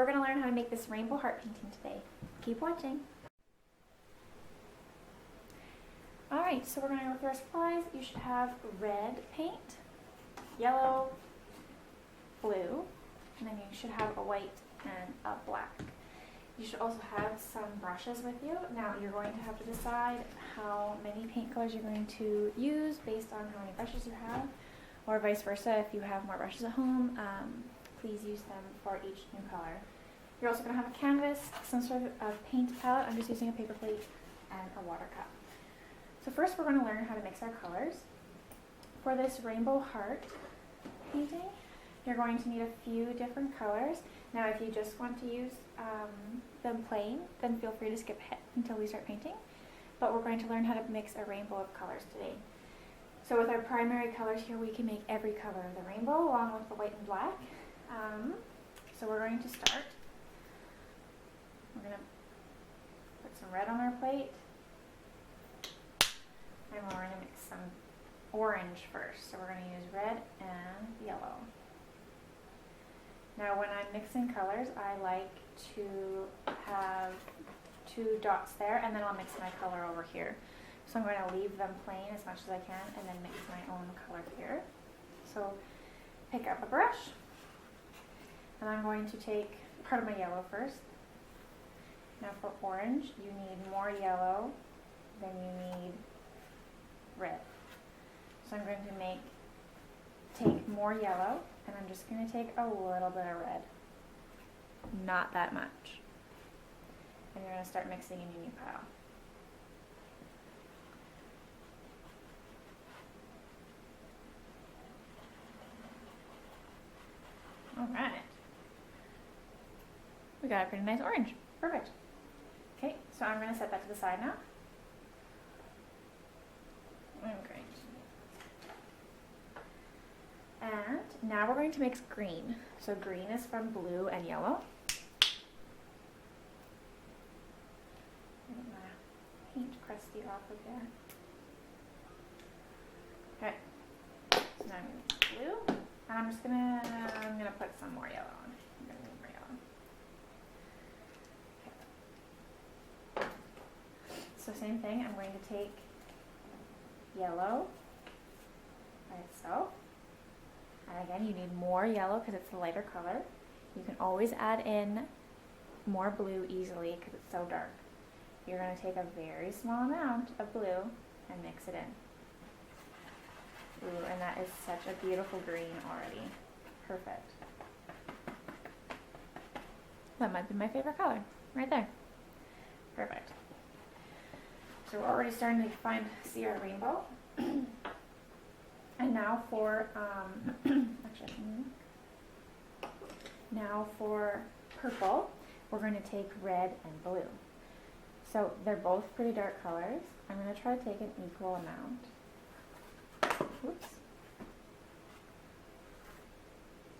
We're going to learn how to make this rainbow heart painting today. Keep watching. Alright, so we're going to go with our supplies. You should have red paint, yellow, blue, and then you should have a white and a black. You should also have some brushes with you. Now you're going to have to decide how many paint colors you're going to use based on how many brushes you have, or vice versa. If you have more brushes at home, please use them for each new color. You're also going to have a canvas, some sort of paint palette. I'm just using a paper plate and a water cup. So first we're going to learn how to mix our colors. For this rainbow heart painting, you're going to need a few different colors. Now if you just want to use them plain, then feel free to skip ahead until we start painting. But we're going to learn how to mix a rainbow of colors today. So with our primary colors here, we can make every color of the rainbow along with the white and black. So we're going to start. We're going to put some red on our plate. And we're going to mix some orange first. So we're going to use red and yellow. Now when I'm mixing colors, I like to have 2 dots there, and then I'll mix my color over here. So I'm going to leave them plain as much as I can and then mix my own color here. So pick up a brush, and I'm going to take part of my yellow first. Now for orange, you need more yellow than you need red. So I'm going to take more yellow, and I'm just going to take a little bit of red. Not that much. And you're going to start mixing in your new pile. Alright. We got a pretty nice orange. Perfect. Okay, so I'm going to set that to the side now. Okay. And now we're going to mix green. So green is from blue and yellow. Get my paint crusty off of there. Okay. So now I'm going to use blue. And I'm gonna put some more yellow on. I'm gonna need more yellow. Okay. So same thing, I'm going to take yellow by itself. And again, you need more yellow because it's a lighter color. You can always add in more blue easily because it's so dark. You're going to take a very small amount of blue and mix it in. Ooh, and that is such a beautiful green already. Perfect. That might be my favorite color, right there. Perfect. So we're already starting to see our rainbow. And now for, now for purple, we're going to take red and blue. So they're both pretty dark colors. I'm going to try to take an equal amount. Oops.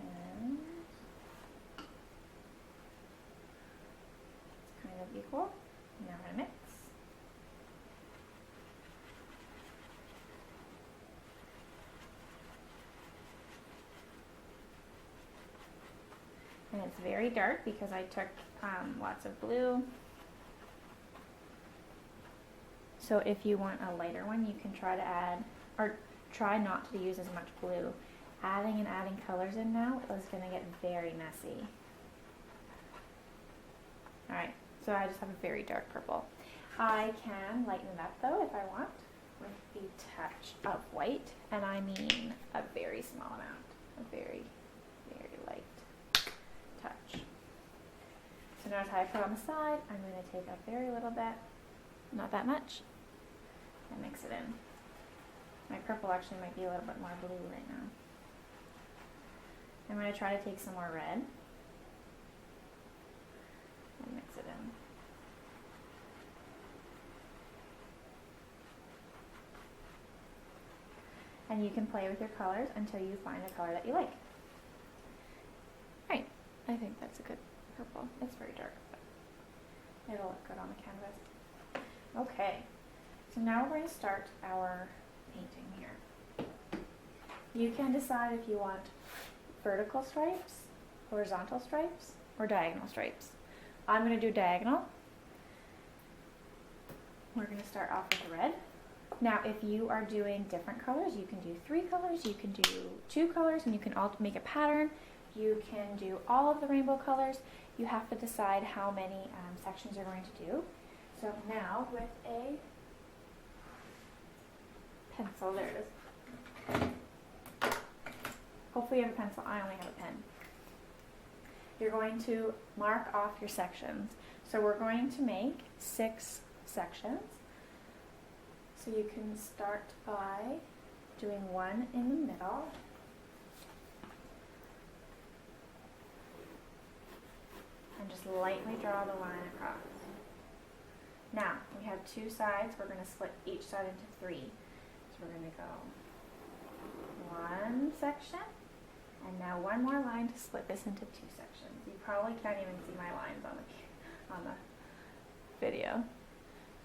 And it's kind of equal. Now we're going to mix. And it's very dark because I took lots of blue. So if you want a lighter one, you can try to add, or try not to use as much blue. Adding colors in now is going to get very messy. Alright, so I just have a very dark purple. I can lighten it up though if I want with the touch of white, and I mean a very small amount, a very, very light touch. So notice how I put on the side, I'm going to take a very little bit, not that much, and mix it in. My purple actually might be a little bit more blue right now. I'm going to try to take some more red and mix it in. And you can play with your colors until you find a color that you like. Right, I think that's a good purple. It's very dark, but it'll look good on the canvas. Okay, so now we're going to start our painting here. You can decide if you want vertical stripes, horizontal stripes, or diagonal stripes. I'm going to do diagonal. We're going to start off with the red. Now, if you are doing different colors, you can do 3 colors, you can do 2 colors, and you can all make a pattern. You can do all of the rainbow colors. You have to decide how many sections you're going to do. So now with a pencil, there it is. Hopefully you have a pencil. I only have a pen. You're going to mark off your sections. So we're going to make 6 sections. So you can start by doing 1 in the middle. And just lightly draw the line across. Now, we have 2 sides. We're going to split each side into 3. So we're going to go 1 section, and now 1 more line to split this into 2 sections. You probably can't even see my lines on the video.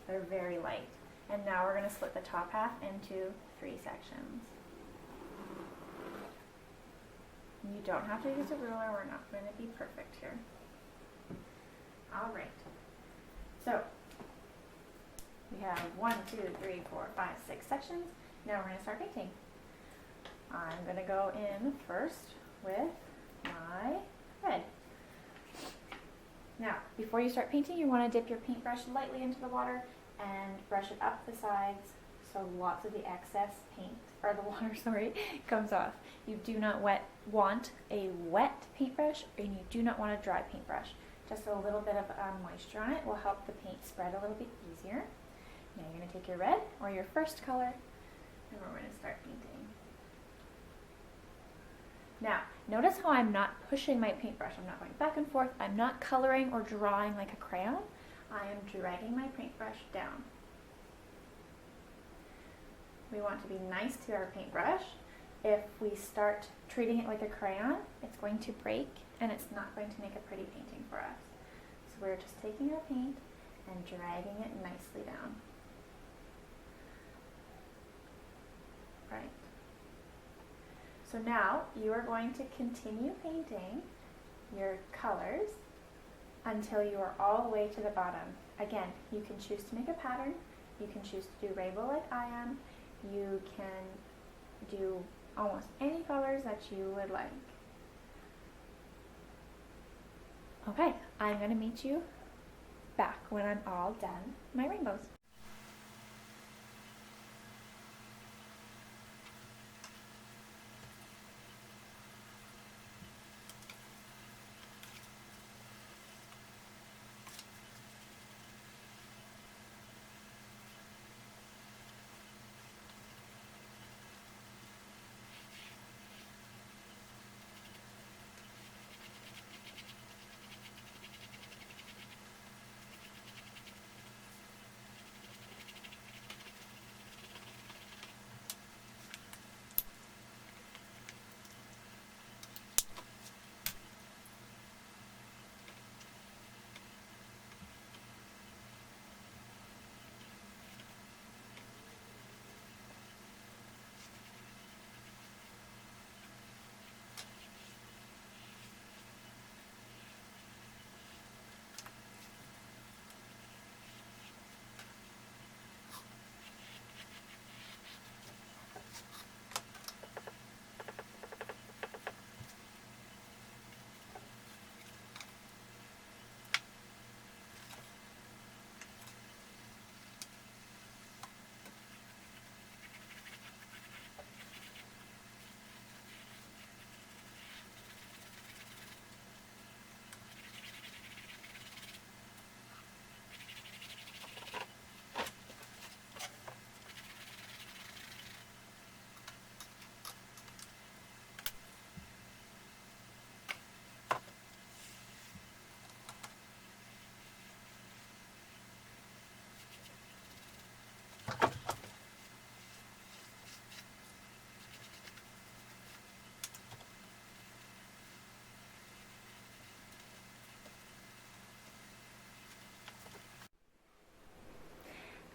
They're very light. And now we're going to split the top half into 3 sections. You don't have to use a ruler. We're not going to be perfect here. All right. So we have 1, 2, 3, 4, 5, 6 sections. Now we're going to start painting. I'm going to go in first with my red. Now, before you start painting, you want to dip your paintbrush lightly into the water and brush it up the sides so lots of the excess paint, or the water, sorry, comes off. You do not want a wet paintbrush, and you do not want a dry paintbrush. Just a little bit of moisture on it will help the paint spread a little bit easier. Now you're going to take your red, or your first color, and we're going to start painting. Now, notice how I'm not pushing my paintbrush. I'm not going back and forth. I'm not coloring or drawing like a crayon. I am dragging my paintbrush down. We want to be nice to our paintbrush. If we start treating it like a crayon, it's going to break and it's not going to make a pretty painting for us. So we're just taking our paint and dragging it nicely down. Right. So now you are going to continue painting your colors until you are all the way to the bottom. Again, you can choose to make a pattern. You can choose to do rainbow like I am. You can do almost any colors that you would like. Okay, I'm going to meet you back when I'm all done my rainbows.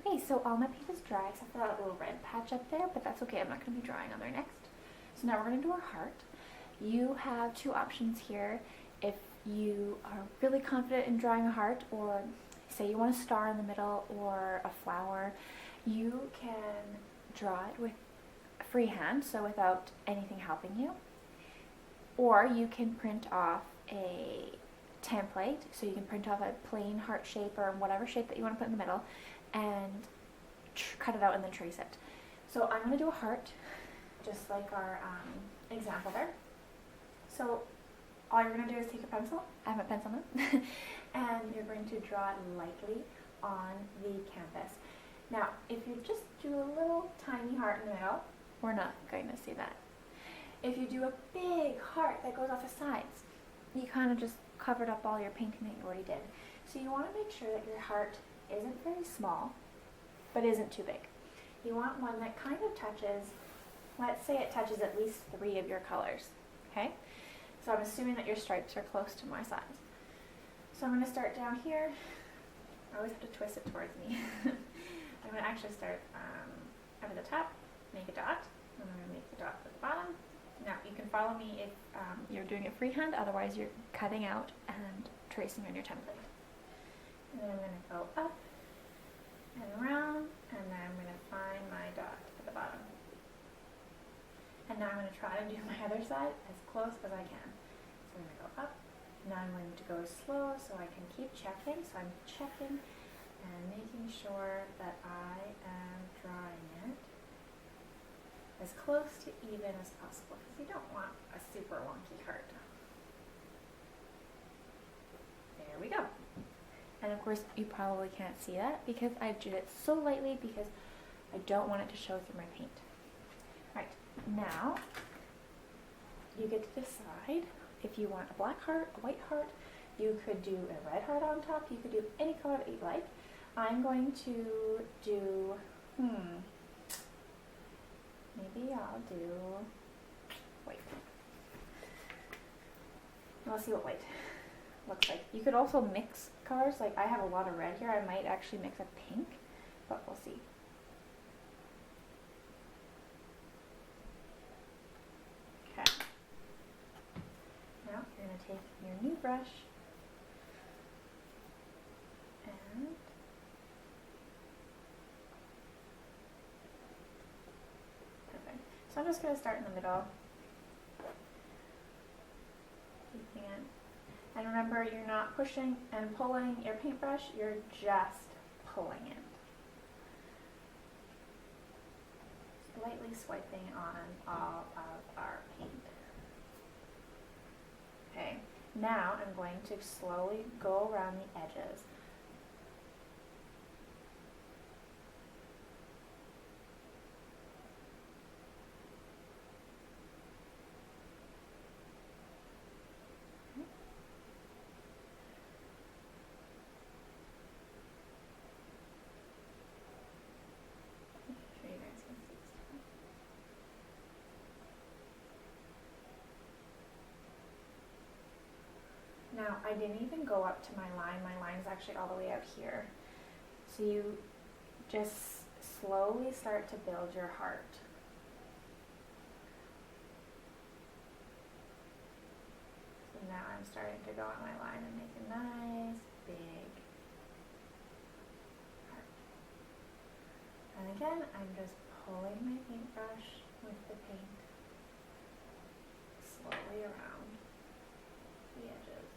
Okay, so all my paint is dry except for that little red patch up there, but that's okay. I'm not going to be drawing on there next. So now we're going to do our heart. You have 2 options here. If you are really confident in drawing a heart, or say you want a star in the middle or a flower, you can draw it with freehand, so without anything helping you. Or you can print off a template, so you can print off a plain heart shape or whatever shape that you want to put in the middle and cut it out and then trace it. So I'm going to do a heart, just like our example there. So all you're going to do is take a pencil, I have a pencil now, and you're going to draw it lightly on the canvas. Now, if you just do a little tiny heart in the middle, we're not going to see that. If you do a big heart that goes off the sides, you kind of just covered up all your painting that you already did. So you want to make sure that your heart isn't very small, but isn't too big. You want one that kind of touches, let's say it touches at least 3 of your colors, okay? So I'm assuming that your stripes are close to my size. So I'm going to start down here. I always have to twist it towards me. I'm going to actually start up at the top, make a dot, and I'm going to make the dot at the bottom. Now you can follow me if you're doing it freehand, otherwise you're cutting out and tracing on your template. And then I'm going to go up and around, and then I'm going to find my dot at the bottom. And now I'm going to try to do my other side as close as I can. So I'm going to go up. Now I'm going to go slow so I can keep checking. So I'm checking and making sure that I am drawing it as close to even as possible, because you don't want a super wonky heart. There we go. And of course you probably can't see that because I did it so lightly because I don't want it to show through my paint. Right, now you get to decide if you want a black heart, a white heart. You could do a red heart on top. You could do any color that you like. I'm going to do, maybe I'll do white. We'll see what white looks like. You could also mix colors. Like I have a lot of red here. I might actually mix a pink, but we'll see. Okay. Now you're going to take your new brush and perfect. So I'm just going to start in the middle. Keeping it. And remember, you're not pushing and pulling your paintbrush, you're just pulling it. Lightly swiping on all of our paint. Okay, now I'm going to slowly go around the edges. Now, I didn't even go up to my line. My line is actually all the way out here. So you just slowly start to build your heart. So now I'm starting to go on my line and make a nice big heart. And again, I'm just pulling my paintbrush with the paint slowly around the edges.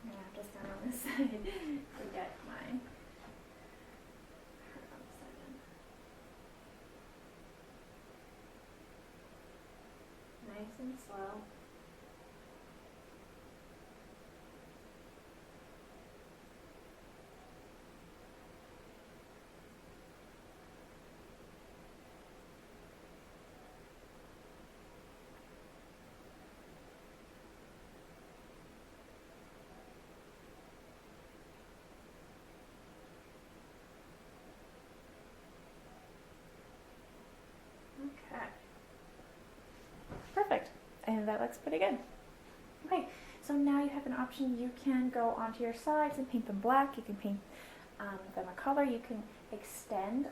I'm going to have to stand on this side to get my heart on the second. Nice and slow. that looks pretty good. Okay, so now you have an option. You can go onto your sides and paint them black. You can paint them a color. You can extend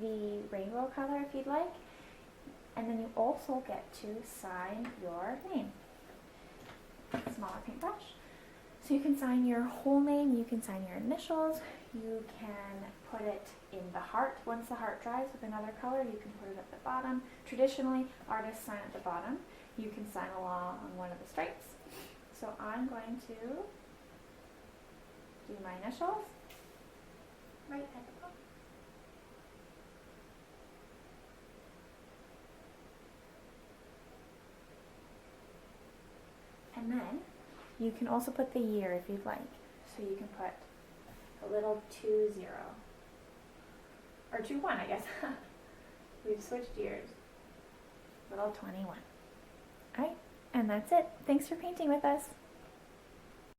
the rainbow color if you'd like. And then you also get to sign your name. Smaller paintbrush. So you can sign your whole name, you can sign your initials, you can put it in the heart. Once the heart dries with another color, you can put it at the bottom. Traditionally, artists sign at the bottom. You can sign along on one of the stripes. So I'm going to do my initials right at the bottom. And then you can also put the year if you'd like. So you can put a little 20, or 21, I guess. We've switched years. Little 21. All right, and that's it. Thanks for painting with us.